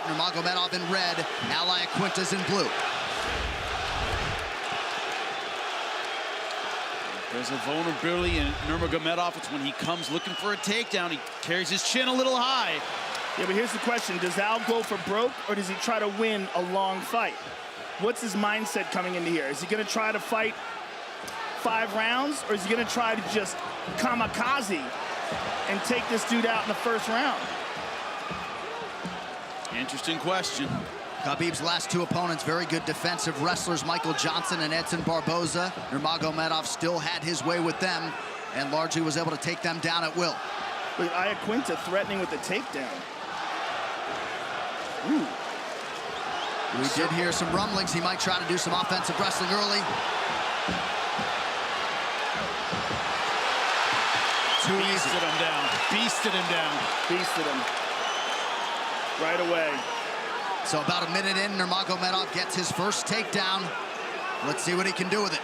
Nurmagomedov in red, Al Iaquinta's in blue. There's a vulnerability in Nurmagomedov. It's when he comes looking for a takedown. He carries his chin a little high. Yeah, but here's the question. Does Al go for broke, or does he try to win a long fight? What's his mindset coming into here? Is he going to try to fight 5 rounds, or is he going to try to just kamikaze and take this dude out in the first round? Interesting question. Kabib's last 2 opponents, very good defensive wrestlers, Michael Johnson and Edson Barboza. Nurmagomedov still had his way with them and largely was able to take them down at will. Look at Iaquinta threatening with the takedown. Ooh. We did hear some rumblings. He might try to do some offensive wrestling early. Too easy. Beasted him down. Beasted him down. Beasted him. Right away. So about a minute in, Nurmagomedov gets his first takedown. Let's see what he can do with it.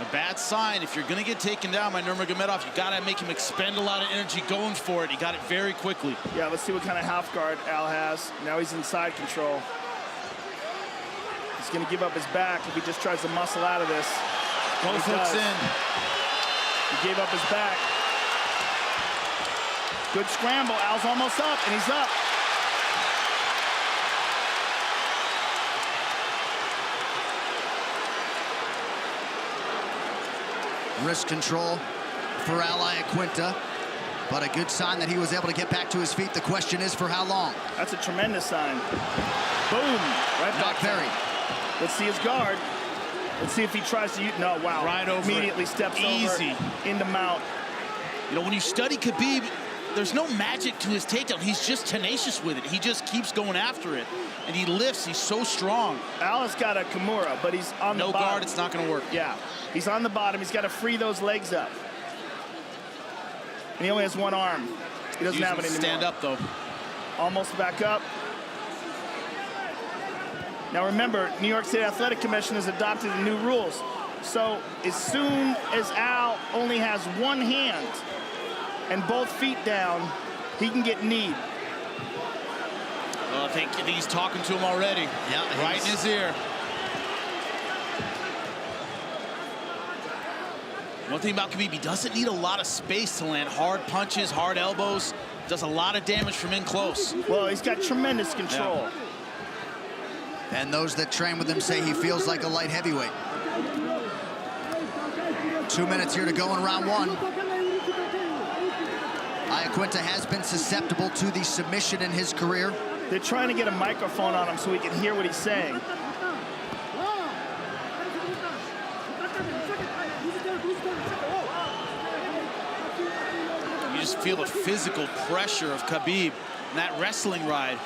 A bad sign. If you're going to get taken down by Nurmagomedov, you got to make him expend a lot of energy going for it. He got it very quickly. Yeah, let's see what kind of half guard Al has. Now he's in side control. He's going to give up his back if he just tries to muscle out of this. Both hooks in. He gave up his back. Good scramble. Al's almost up, and he's up. Wrist control for Al Iaquinta, but a good sign that he was able to get back to his feet. The question is for how long? That's a tremendous sign. Boom, right back. Parry. Let's see his guard. Let's see if he tries to, no, wow. Right over. Immediately steps Easy. over into mount. You know, when you study Kabib, there's no magic to his takedown. He's just tenacious with it. He just keeps going after it. And he lifts. He's so strong. Al has got a Kimura, but he's on the bottom. No guard, it's not going to work. Yeah, he's on the bottom. He's got to free those legs up. And he only has one arm. He doesn't have it anymore. Stand up, though. Almost back up. Now remember, New York State Athletic Commission has adopted the new rules. So as soon as Al only has one hand and both feet down, he can get kneed. Well, I think he's talking to him already. Yeah, right in his ear. One thing about Kabib, he doesn't need a lot of space to land hard punches, hard elbows. Does a lot of damage from in close. Well, he's got tremendous control. Yeah. And those that train with him say he feels like a light heavyweight. 2 minutes here to go in round 1. Iaquinta has been susceptible to the submission in his career. They're trying to get a microphone on him so we can hear what he's saying. You just feel the physical pressure of Kabib in that wrestling ride.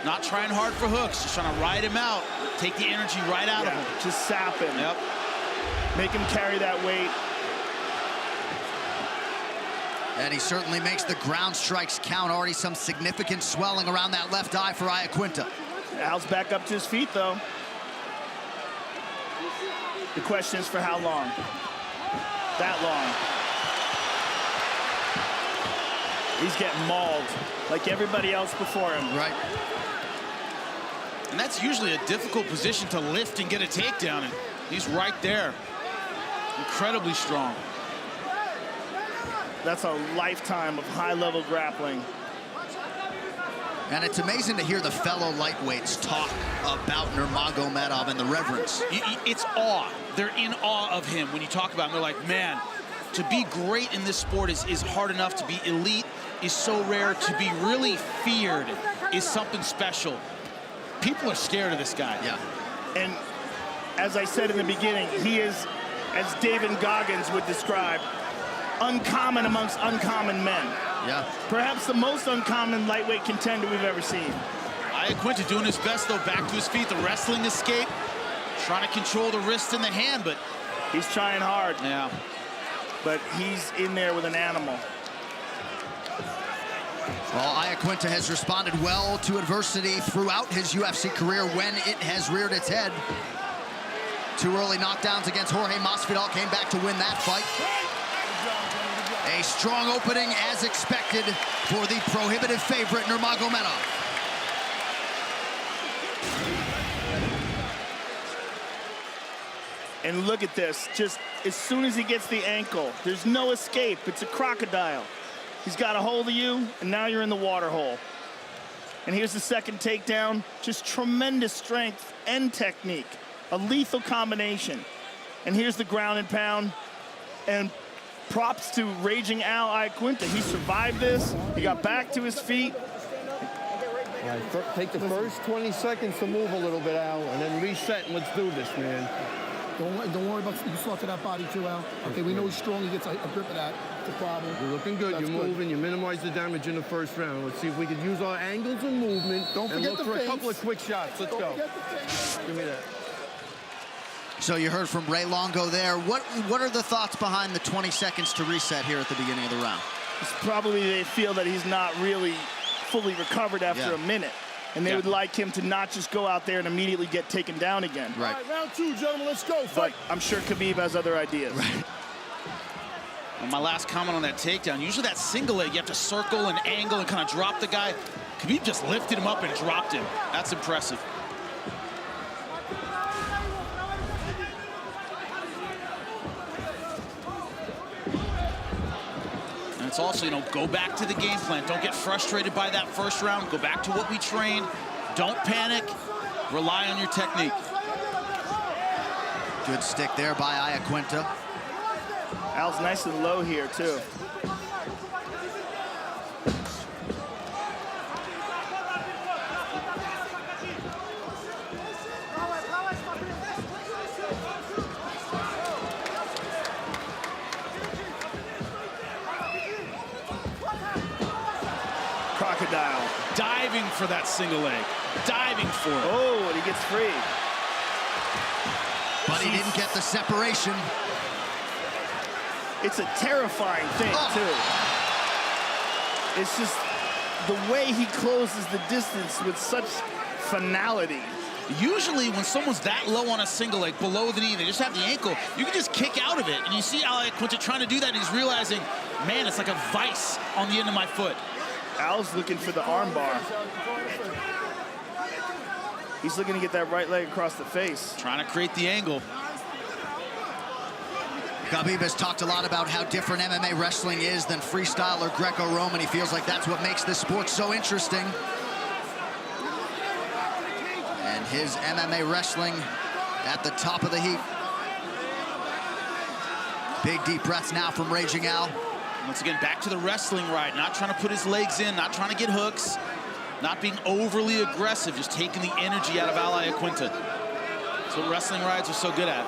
Not trying hard for hooks, just trying to ride him out, take the energy right out of him. Just sap him. Yep. Make him carry that weight. And he certainly makes the ground strikes count. Already some significant swelling around that left eye for Iaquinta. Al's back up to his feet, though. The question is for how long? That long. He's getting mauled like everybody else before him. Right. And that's usually a difficult position to lift and get a takedown. And he's right there. Incredibly strong. That's a lifetime of high-level grappling. And it's amazing to hear the fellow lightweights talk about Nurmagomedov and the reverence. It's awe. They're in awe of him when you talk about him. They're like, man, to be great in this sport is hard enough. To be elite is so rare. To be really feared is something special. People are scared of this guy. Yeah. And as I said in the beginning, he is, as David Goggins would describe, uncommon amongst uncommon men. Yeah. Perhaps the most uncommon lightweight contender we've ever seen. Iaquinta doing his best, though, back to his feet. The wrestling escape, trying to control the wrist and the hand, but... He's trying hard. Yeah. But he's in there with an animal. Well, Iaquinta has responded well to adversity throughout his UFC career when it has reared its head. 2 early knockdowns against Jorge Masvidal, came back to win that fight. A strong opening as expected for the prohibitive favorite Nurmagomedov. And look at this, just as soon as he gets the ankle, there's no escape. It's a crocodile. He's got a hold of you, and now you're in the water hole. And here's the second takedown. Just tremendous strength and technique. A lethal combination. And here's the ground and pound. And props to Raging Al Iaquinta. He survived this. He got back to his feet. All right, take the first 20 seconds to move a little bit, Al, and then reset, and let's do this, man. Don't worry about you saw to that body too, Al. Okay, we know he's strong. He gets a grip of that. It's a problem. You're looking good. You're moving. You minimize the damage in the first round. Let's see if we can use our angles and movement. Don't forget and look for a couple of quick shots. Let's go. Give me that. So you heard from Ray Longo there. What are the thoughts behind the 20 seconds to reset here at the beginning of the round? It's probably they feel that he's not really fully recovered after a minute. And they would like him to not just go out there and immediately get taken down again. Right. All right, round 2, gentlemen, let's go. Fight. But I'm sure Kabib has other ideas. Right. And my last comment on that takedown, usually that single leg, you have to circle and angle and kind of drop the guy. Kabib just lifted him up and dropped him. That's impressive. And it's also, you know, go back to the game plan. Don't get frustrated by that first round. Go back to what we trained. Don't panic. Rely on your technique. Good stick there by Iaquinta. Al's nice and low here, too. Crocodile. Diving for that single leg. Diving for it. Oh, and he gets free. But he didn't get the separation. It's a terrifying thing, too. It's just the way he closes the distance with such finality. Usually when someone's that low on a single leg, below the knee, they just have the ankle, you can just kick out of it. And you see Iaquinta trying to do that, and he's realizing, man, it's like a vice on the end of my foot. Al's looking for the arm bar. He's looking to get that right leg across the face. Trying to create the angle. Kabib has talked a lot about how different MMA wrestling is than freestyle or Greco-Roman. He feels like that's what makes this sport so interesting. And his MMA wrestling at the top of the heap. Big deep breaths now from Raging Al. Once again, back to the wrestling ride. Not trying to put his legs in, not trying to get hooks, not being overly aggressive, just taking the energy out of Al Iaquinta. That's what wrestling rides are so good at.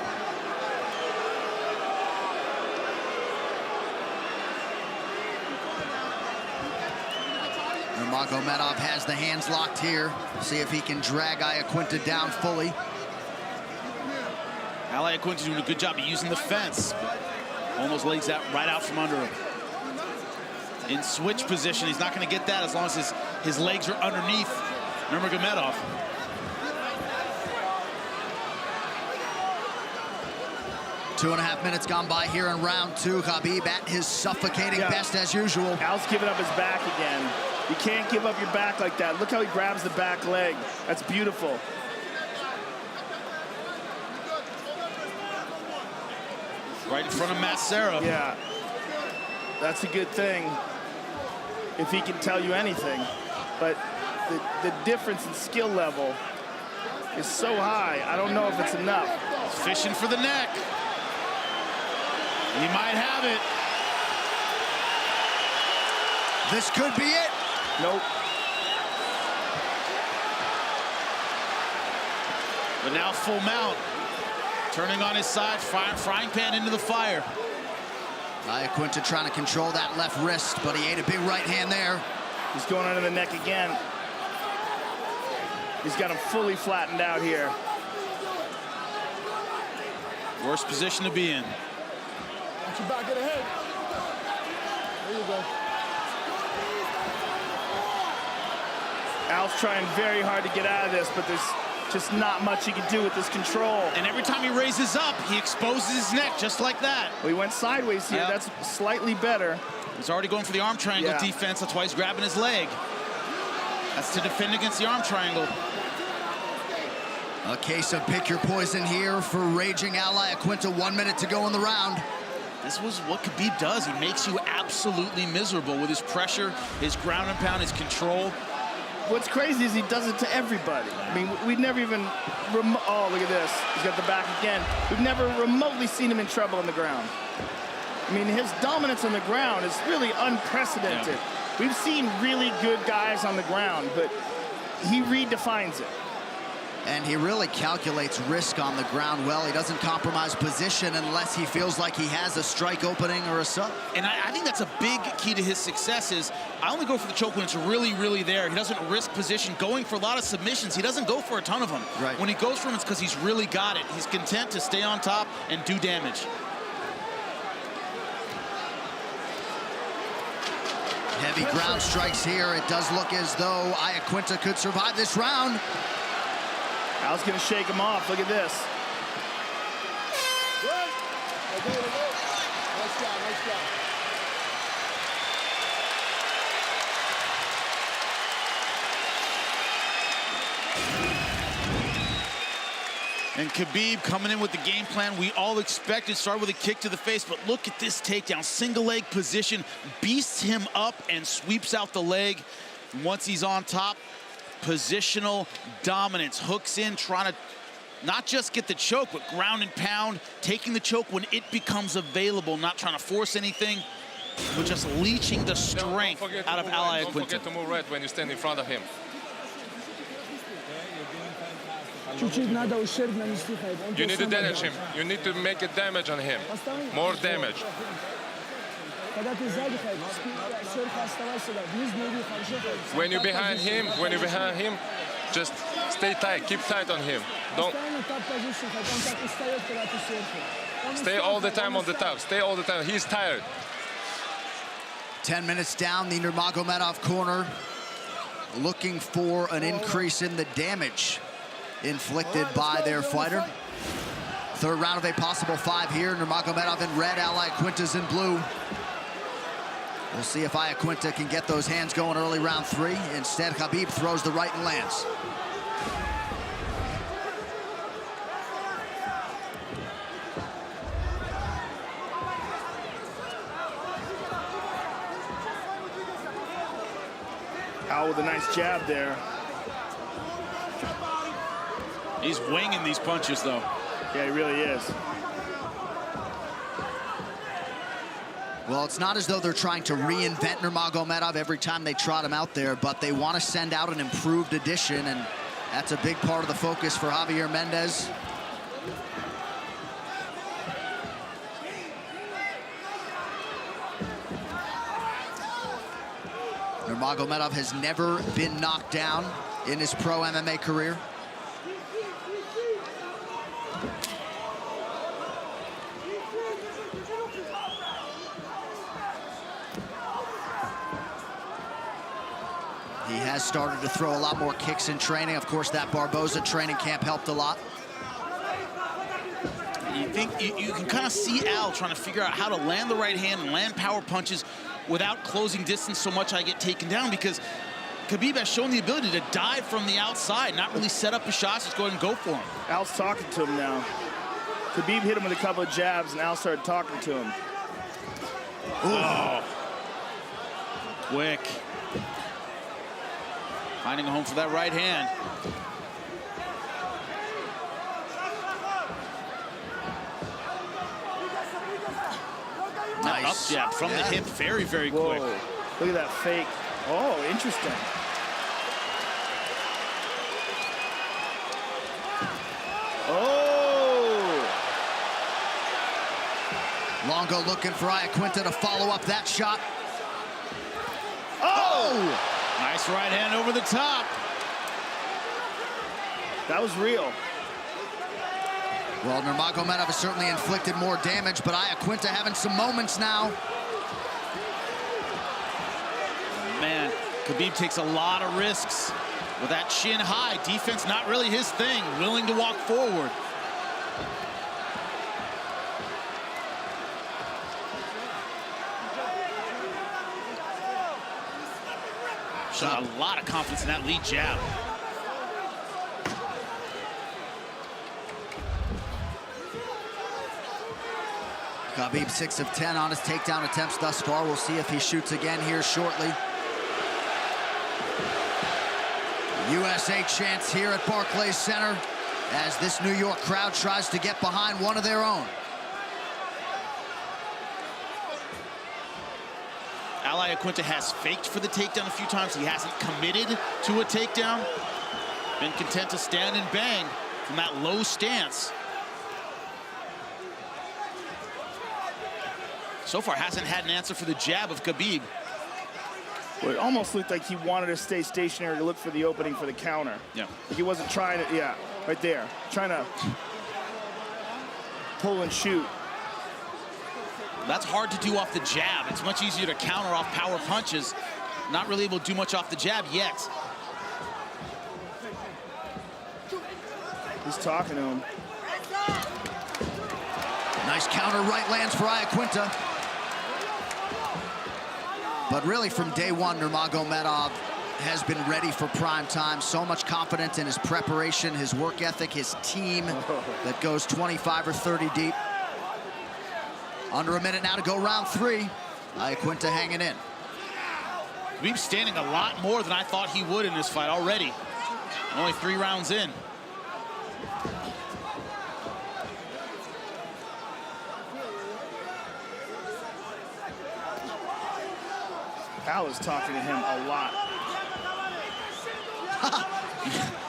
Nurmagomedov has the hands locked here. See if he can drag Iaquinta down fully. Al Iaquinta doing a good job of using the fence. Pulling those legs out right out from under him. In switch position, he's not going to get that as long as his legs are underneath Nurmagomedov. Two and a half minutes gone by here in round 2. Kabib at his suffocating best as usual. Al's giving up his back again. You can't give up your back like that. Look how he grabs the back leg. That's beautiful. Right in front of Matt Serra. Yeah, that's a good thing if he can tell you anything. But the difference in skill level is so high, I don't know if it's enough. He's fishing for the neck. He might have it. This could be it. Nope. But now full mount. Turning on his side, frying pan into the fire. Iaquinta trying to control that left wrist, but he ate a big right hand there. He's going under the neck again. He's got him fully flattened out here. Worst position to be in. Watch your back, get ahead. There you go. Al's trying very hard to get out of this, but there's just not much he can do with this control. And every time he raises up, he exposes his neck just like that. We went sideways here. Yep. That's slightly better. He's already going for the arm triangle defense. That's why he's grabbing his leg. That's to defend against the arm triangle. A case of pick your poison here for raging Al Iaquinta. 1 minute to go in the round. This was what Kabib does. He makes you absolutely miserable with his pressure, his ground and pound, his control. What's crazy is he does it to everybody. I mean, we've never even, oh, look at this. He's got the back again. We've never remotely seen him in trouble on the ground. I mean, his dominance on the ground is really unprecedented. Yeah. We've seen really good guys on the ground, but he redefines it. And he really calculates risk on the ground well. He doesn't compromise position unless he feels like he has a strike opening or a sub. And I think that's a big key to his success is I only go for the choke when it's really, really there. He doesn't risk position. Going for a lot of submissions, he doesn't go for a ton of them. Right. When he goes for them, it's because he's really got it. He's content to stay on top and do damage. Heavy ground strikes here. It does look as though Iaquinta could survive this round. Al's gonna shake him off. Look at this. Nice job, nice job. And Kabib coming in with the game plan we all expected. Started with a kick to the face, but look at this takedown. Single leg position, beasts him up and sweeps out the leg. And once he's on top, positional dominance. Hooks in, trying to not just get the choke, but ground and pound, taking the choke when it becomes available, not trying to force anything, but just leeching the strength out of Al Iaquinta. Don't forget to move right when you stand in front of him. You need to damage him. You need to make a damage on him. More damage. When you're behind him, just stay tight, keep tight on him. Don't stay all the time on the top. Stay all the time. He's tired. 10 minutes down, the Nurmagomedov corner looking for an increase in the damage inflicted by their fighter. Third round of a possible 5 here. Nurmagomedov in red, Al Iaquinta's in blue. We'll see if Iaquinta can get those hands going early round 3. Instead, Kabib throws the right and lands. Al with a nice jab there. He's winging these punches, though. Yeah, he really is. Well, it's not as though they're trying to reinvent Nurmagomedov every time they trot him out there, but they want to send out an improved edition, and that's a big part of the focus for Javier Mendez. Nurmagomedov has never been knocked down in his pro MMA career. He has started to throw a lot more kicks in training. Of course, that Barboza training camp helped a lot. You think you can kind of see Al trying to figure out how to land the right hand and land power punches without closing distance so much I get taken down, because Kabib has shown the ability to dive from the outside, not really set up his shots, just go ahead and go for him. Al's talking to him now. Kabib hit him with a couple of jabs, and Al started talking to him. Oh. Quick. Finding a home for that right hand. Nice. Up jab from the hip, very, very Whoa. quick. Look at that fake. Oh, interesting. Oh! Longo looking for Iaquinta to follow up that shot. Oh! Nice right hand over the top. That was real. Well, Nurmagomedov has certainly inflicted more damage, but Iaquinta having some moments now. Man, Kabib takes a lot of risks With that chin high, defense not really his thing, willing to walk forward. Shot a lot of confidence in that lead jab. Kabib 6 of 10 on his takedown attempts thus far. We'll see if he shoots again here shortly. USA chants here at Barclays Center as this New York crowd tries to get behind one of their own. Al Iaquinta has faked for the takedown a few times. He hasn't committed to a takedown. Been content to stand and bang from that low stance. So far hasn't had an answer for the jab of Kabib. Well, it almost looked like he wanted to stay stationary to look for the opening for the counter. Yeah. Like he wasn't trying to, yeah, right there. Trying to pull and shoot. That's hard to do off the jab. It's much easier to counter off power punches. Not really able to do much off the jab yet. He's talking to him. Nice counter right lands for Iaquinta. But really from day one, Nurmagomedov has been ready for prime time. So much confidence in his preparation, his work ethic, his team that goes 25 or 30 deep. Under a minute now to go round 3. Iaquinta hanging in. Kabib's standing a lot more than I thought he would in this fight already. Only 3 rounds in. Al is talking to him a lot.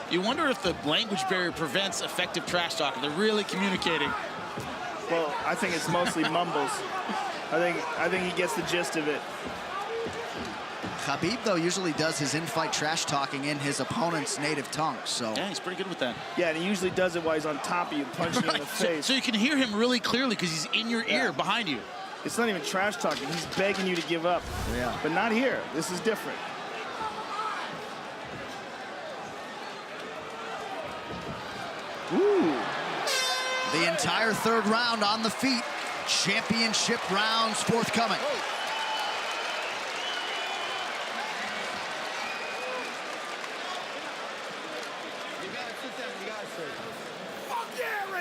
You wonder if the language barrier prevents effective trash talk. They're really communicating. Well, I think it's mostly mumbles. I think he gets the gist of it. Kabib, though, usually does his in-fight trash talking in his opponent's native tongue, so. Yeah, he's pretty good with that. Yeah, and he usually does it while he's on top of you, punching you in the face. So you can hear him really clearly because he's in your ear behind you. It's not even trash talking. He's begging you to give up. Yeah. But not here. This is different. Ooh. The entire 3rd round on the feet. Championship rounds forthcoming.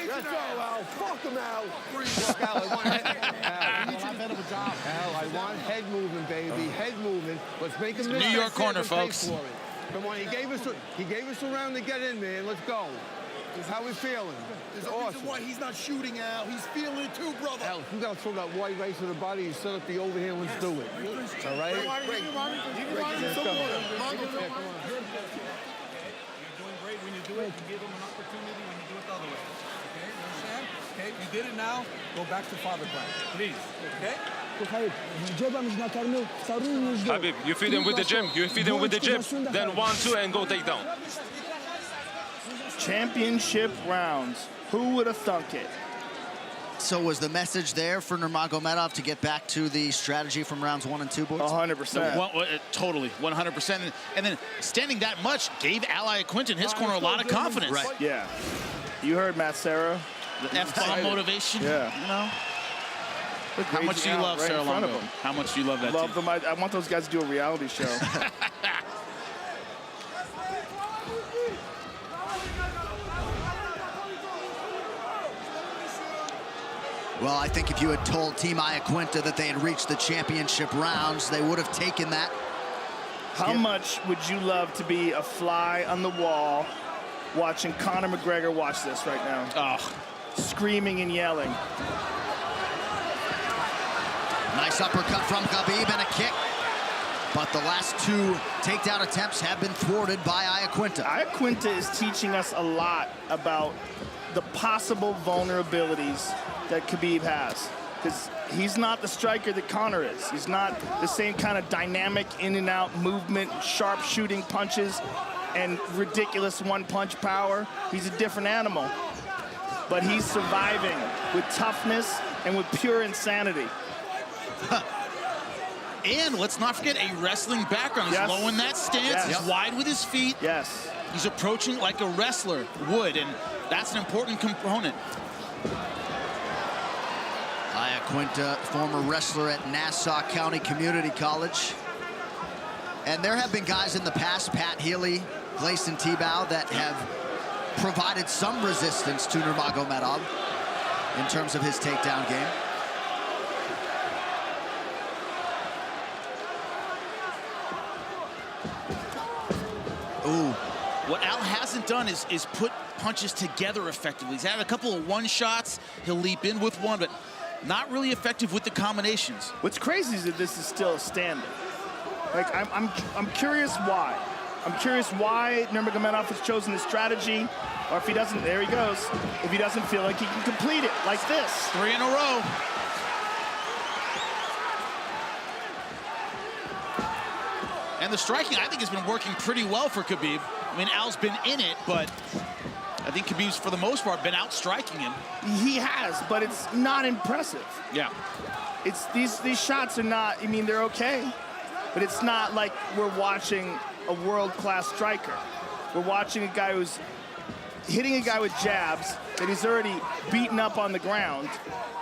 Let's go, Al. Fuck him, Al. Look, Al, I want Al, I want head movement, baby. Head movement. Let's make him miss New York corner, folks. Come on, he gave us a round to get in, man. Let's go. This is how we're feeling. There's a reason why he's not shooting, Al. He's feeling it too, brother. Al, if you got to throw that white race to the body, you set up the overhand, let's do it. All right? Great. Come on. You're doing great when you do it. You give him an opportunity when you do it the other way. Okay, you understand? Okay, you did it now. Go back to father plan, please. Okay? Kabib, you feed him with the gym. You feed him with the gym. Then 1-2 and go take down. Championship rounds. Who would have thunk it? So was the message there for Nurmagomedov to get back to the strategy from rounds 1 and 2, boys? 100%. Totally, 100%. And then standing that much gave Al Iaquinta in his corner a lot of confidence. Right. Yeah. You heard Matt Serra. The F-bomb motivation. Yeah. You know? How much do you love Sarah Longo? How much do you love that Love team? them. I want those guys to do a reality show. Well, I think if you had told Team Iaquinta that they had reached the championship rounds, they would have taken that. How much would you love to be a fly on the wall watching Conor McGregor watch this right now? Oh. Screaming and yelling. Nice uppercut from Kabib and a kick. But the last 2 takedown attempts have been thwarted by Iaquinta. Iaquinta is teaching us a lot about the possible vulnerabilities that Kabib has. Because he's not the striker that Conor is. He's not the same kind of dynamic in and out movement, sharp shooting punches, and ridiculous one-punch power. He's a different animal. But he's surviving with toughness and with pure insanity. And let's not forget a wrestling background. He's Yes. low in that stance. Yes. He's wide with his feet. Yes. He's approaching like a wrestler would, and that's an important component. Iaquinta, former wrestler at Nassau County Community College. And there have been guys in the past, Pat Healy, Gleison Tebow, that have provided some resistance to Nurmagomedov in terms of his takedown game. Ooh. What Al hasn't done is put punches together effectively. He's had a couple of one-shots. He'll leap in with one, but not really effective with the combinations. What's crazy is that this is still standing. Like, I'm curious why. I'm curious why Nurmagomedov has chosen this strategy, or if he doesn't, there he goes. If he doesn't feel like he can complete it like this. 3 in a row. And the striking, I think, has been working pretty well for Kabib. I mean, Al's been in it, but I think Khabib's, for the most part, been out-striking him. He has, but it's not impressive. Yeah. It's these shots are not, I mean, they're okay, but it's not like we're watching a world-class striker. We're watching a guy who's hitting a guy with jabs that he's already beaten up on the ground,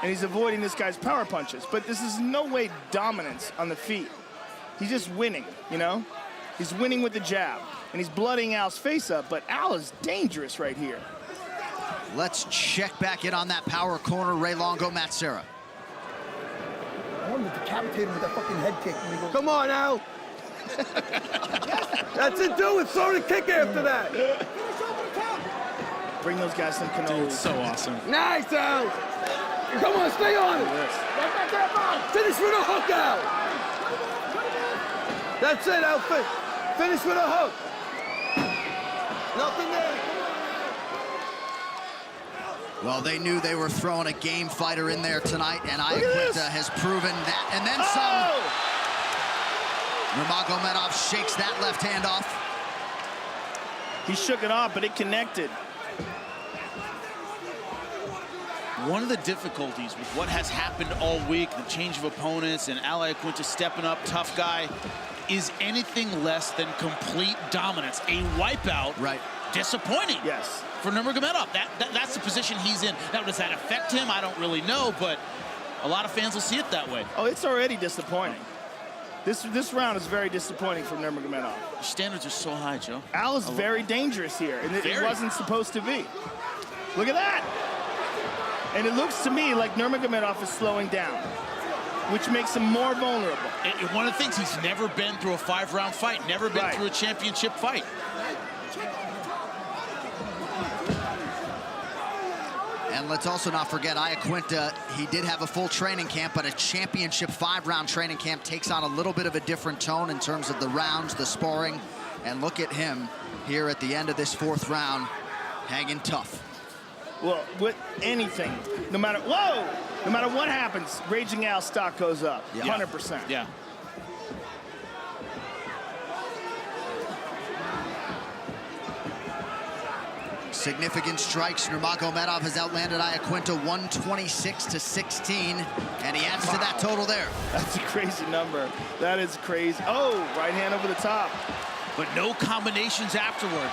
and he's avoiding this guy's power punches. But this is no way dominance on the feet. He's just winning, you know? He's winning with the jab, and he's blooding Al's face up, but Al is dangerous right here. Let's check back in on that power corner. Ray Longo, Matt Serra. I wanted to decapitate him with that fucking head kick. When he goes, Come on, Al. That's it, do it. Throw the kick after that. Bring those guys some cannolis. Dude, so awesome. Nice, Al. Come on, stay on it. Finish with a hook, Al. That's it, Al. Finish with a hook. Nothing there. Well, they knew they were throwing a game fighter in there tonight, and Iaquinta has proven that. And then some. Nurmagomedov shakes that left hand off. He shook it off, but it connected. One of the difficulties with what has happened all week, the change of opponents, and Al Iaquinta stepping up, tough guy, is anything less than complete dominance. A wipeout. Right. Disappointing. Yes. For Nurmagomedov. That's the position he's in. Now, does that affect him? I don't really know, but a lot of fans will see it that way. Oh, it's already disappointing. This round is very disappointing for Nurmagomedov. The standards are so high, Joe. Al is very dangerous here, and it wasn't supposed to be. Look at that. And it looks to me like Nurmagomedov is slowing down, which makes him more vulnerable. And one of the things, he's never been through a 5-round fight, never been through a championship fight. And let's also not forget, Iaquinta, he did have a full training camp, but a championship 5-round training camp takes on a little bit of a different tone in terms of the rounds, the sparring. And look at him here at the end of this 4th round, hanging tough. Well, with anything, no matter what happens, Raging Al's stock goes up, 100%. Yeah. Significant strikes. Nurmagomedov has outlanded Iaquinta 126-16, and he adds to that total there. That's a crazy number. That is crazy. Oh, right hand over the top. But no combinations afterward.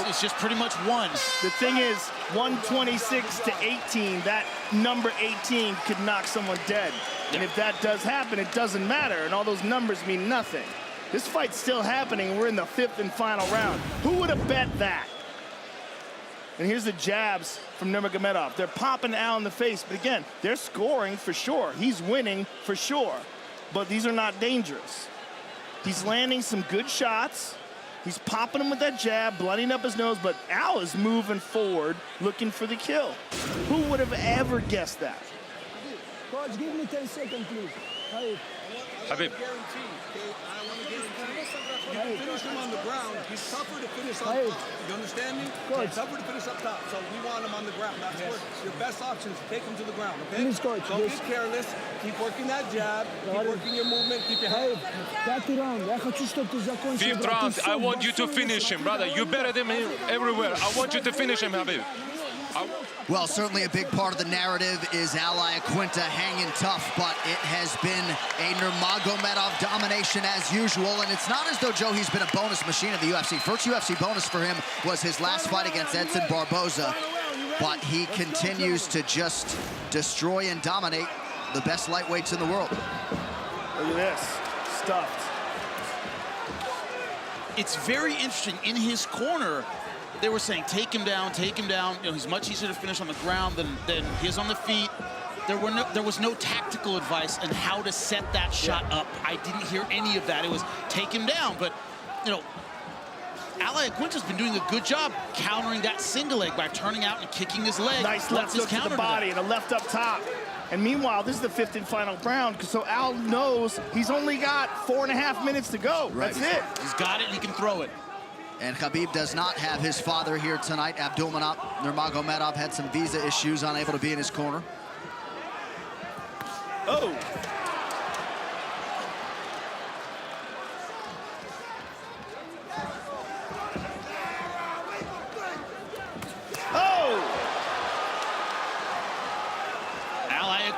It's just pretty much one. The thing is, 126-18, that number 18 could knock someone dead. And if that does happen, it doesn't matter, and all those numbers mean nothing. This fight's still happening. We're in the 5th and final round. Who would have bet that? And here's the jabs from Nurmagomedov. They're popping Al in the face, but again, they're scoring for sure. He's winning for sure, but these are not dangerous. He's landing some good shots. He's popping him with that jab, blooding up his nose, but Al is moving forward, looking for the kill. Who would have ever guessed that? Coach, give me 10 seconds, please. Habib. You can finish him on the ground. He's tougher to finish up top. You understand me? He's tougher to finish up top. So we want him on the ground. That's what your best option is. Take him to the ground, okay? Please, coach. Don't get careless. Keep working that jab. Keep working your movement. Keep your head. 5-ti round. Я хочу, чтобы ты закончил. 5th round, I want you to finish him, brother. You're better than him everywhere. I want you to finish him, Habib. Well, certainly a big part of the narrative is Al Iaquinta hanging tough, but it has been a Nurmagomedov domination as usual, and it's not as though, Joe, he's been a bonus machine of the UFC. First UFC bonus for him was his last fight against Edson Barboza, but he continues to just destroy and dominate the best lightweights in the world. Look at this, stuffed. It's very interesting. In his corner, they were saying, take him down, take him down. You know, he's much easier to finish on the ground than he is on the feet. There was no tactical advice on how to set that shot up. I didn't hear any of that. It was take him down. But, you know, Al Iaquinta's been doing a good job countering that single leg by turning out and kicking his leg. Nice left hook to the body and a left up top. And meanwhile, this is the 5th and final round, so Al knows he's only got 4.5 minutes to go. Right. That's it. He's got it, and he can throw it. And Kabib does not have his father here tonight. Abdulmanap Nurmagomedov had some visa issues, unable to be in his corner. Oh.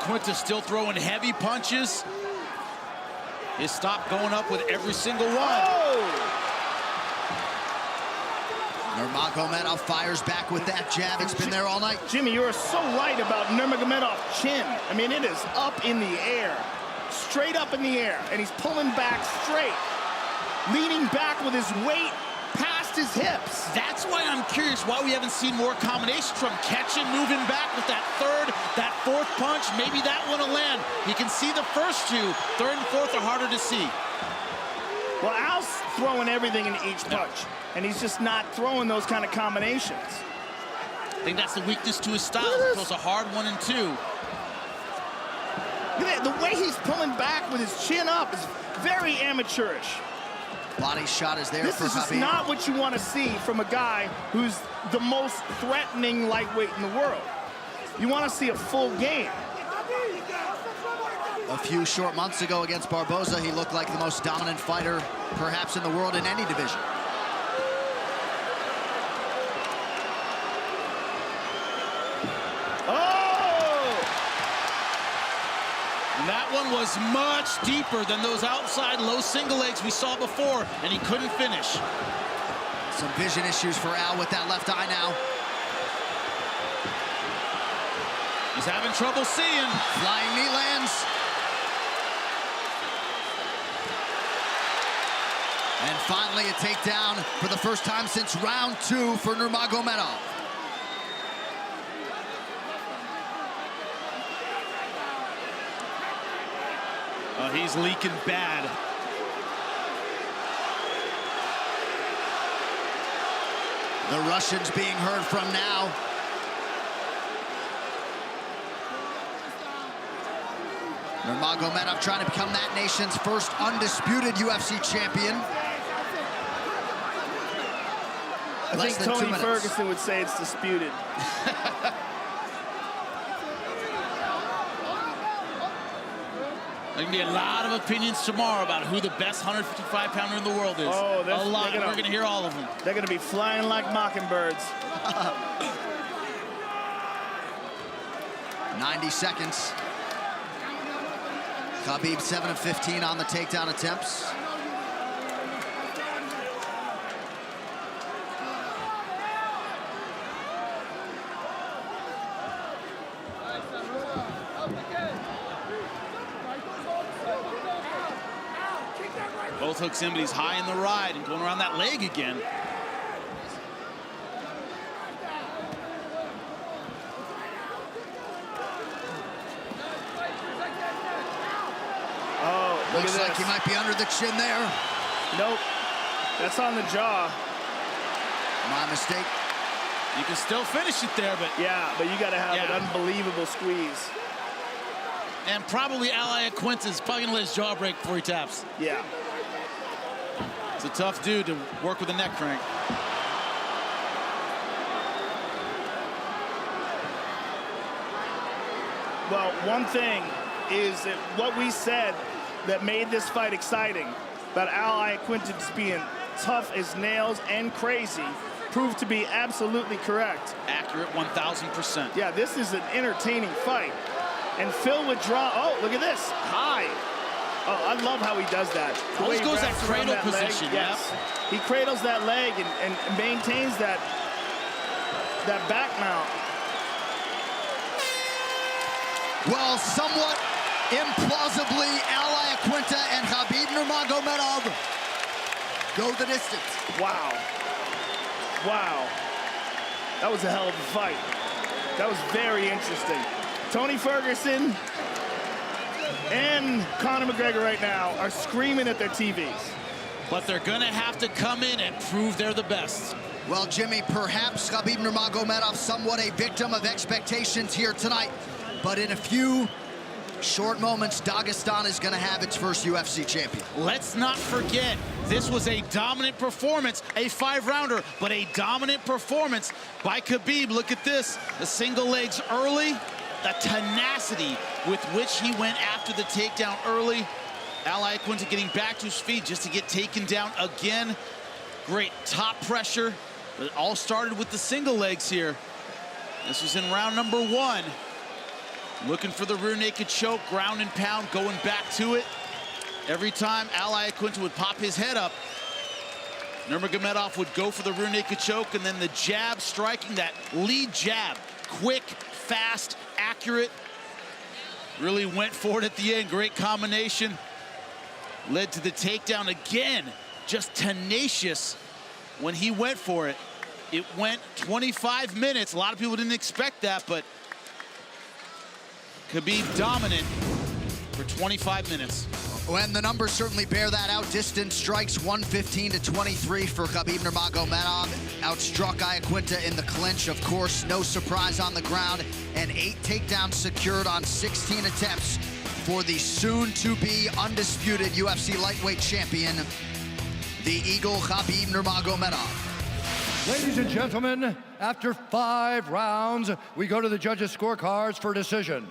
Iaquinta still throwing heavy punches. His stop going up with every single one. Oh! Nurmagomedov fires back with that jab. It's been there all night. Jimmy, you are so right about Nurmagomedov's chin. I mean, it is up in the air, straight up in the air, and he's pulling back straight, leaning back with his weight past his hips. That's why I'm curious why we haven't seen more combinations from catching, moving back with that third, that fourth punch. Maybe that one will land. You can see the first two. Third and fourth are harder to see. Well, Al's throwing everything in each punch, and he's just not throwing those kind of combinations. I think that's the weakness to his style. He throws a hard 1 and 2. Look at that. The way he's pulling back with his chin up is very amateurish. Body shot is there for Kabib. This is just not what you want to see from a guy who's the most threatening lightweight in the world. You want to see a full game. A few short months ago against Barboza, he looked like the most dominant fighter perhaps in the world in any division. That one was much deeper than those outside low single legs we saw before, and he couldn't finish. Some vision issues for Al with that left eye now. He's having trouble seeing. Flying knee lands. And finally a takedown for the first time since round 2 for Nurmagomedov. He's leaking bad. The Russians being heard from now. Nurmagomedov trying to become that nation's first undisputed UFC champion. I think Tony Ferguson would say it's disputed. There can be a lot of opinions tomorrow about who the best 155-pounder in the world is. Oh, a lot. We're going to hear all of them. They're going to be flying like mockingbirds. 90 seconds. Kabib 7 of 15 on the takedown attempts. Both hooks in, but he's high in the ride and going around that leg again. Oh, looks like he might be under the chin there. Nope, that's on the jaw. My mistake. You can still finish it there, but... Yeah, but you got to have an unbelievable squeeze. And probably Al Iaquinta's probably going to let his jaw break before he taps. Yeah. It's a tough dude to work with a neck crank. Well, one thing is that what we said that made this fight exciting about Al Iaquinta just being tough as nails and crazy proved to be absolutely correct. Accurate 1,000%. Yeah, this is an entertaining fight. And Phil would draw, oh, look at this, high. Oh, I love how he does that. The way Always he goes that wraps around cradle leg. position, Yes. He cradles that leg and maintains that back mount. Well, somewhat implausibly, Al Iaquinta and Kabib Nurmagomedov go the distance. Wow. Wow. That was a hell of a fight. That was very interesting. Tony Ferguson and Conor McGregor right now are screaming at their TVs. But they're gonna have to come in and prove they're the best. Well, Jimmy, perhaps Kabib Nurmagomedov somewhat a victim of expectations here tonight. But in a few short moments, Dagestan is going to have its first UFC champion. Let's not forget, this was a dominant performance, a 5-rounder, but a dominant performance by Kabib. Look at this, the single legs early, the tenacity with which he went after the takedown early. Al Iaquinta getting back to his feet just to get taken down again. Great top pressure, but it all started with the single legs here. This was in round number 1. Looking for the rear naked choke, ground and pound, going back to it. Every time Al Iaquinta would pop his head up, Nurmagomedov would go for the rear naked choke, and then the jab striking, that lead jab. Quick, fast, accurate. Really went for it at the end. Great combination. Led to the takedown again. Just tenacious when he went for it. It went 25 minutes. A lot of people didn't expect that, but Kabib dominant for 25 minutes. And the numbers certainly bear that out. Distance strikes 115-23 for Kabib Nurmagomedov. Outstruck Iaquinta in the clinch, of course. No surprise on the ground. And 8 takedowns secured on 16 attempts for the soon-to-be undisputed UFC lightweight champion, the Eagle Kabib Nurmagomedov. Ladies and gentlemen, after 5 rounds, we go to the judges' scorecards for decision.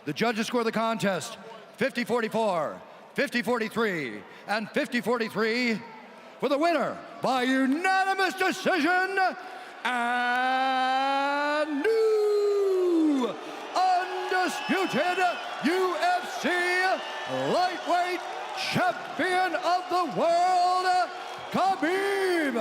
The judges score the contest 50-44, 50-43, and 50-43 for the winner by unanimous decision and new undisputed UFC lightweight champion of the world, Kabib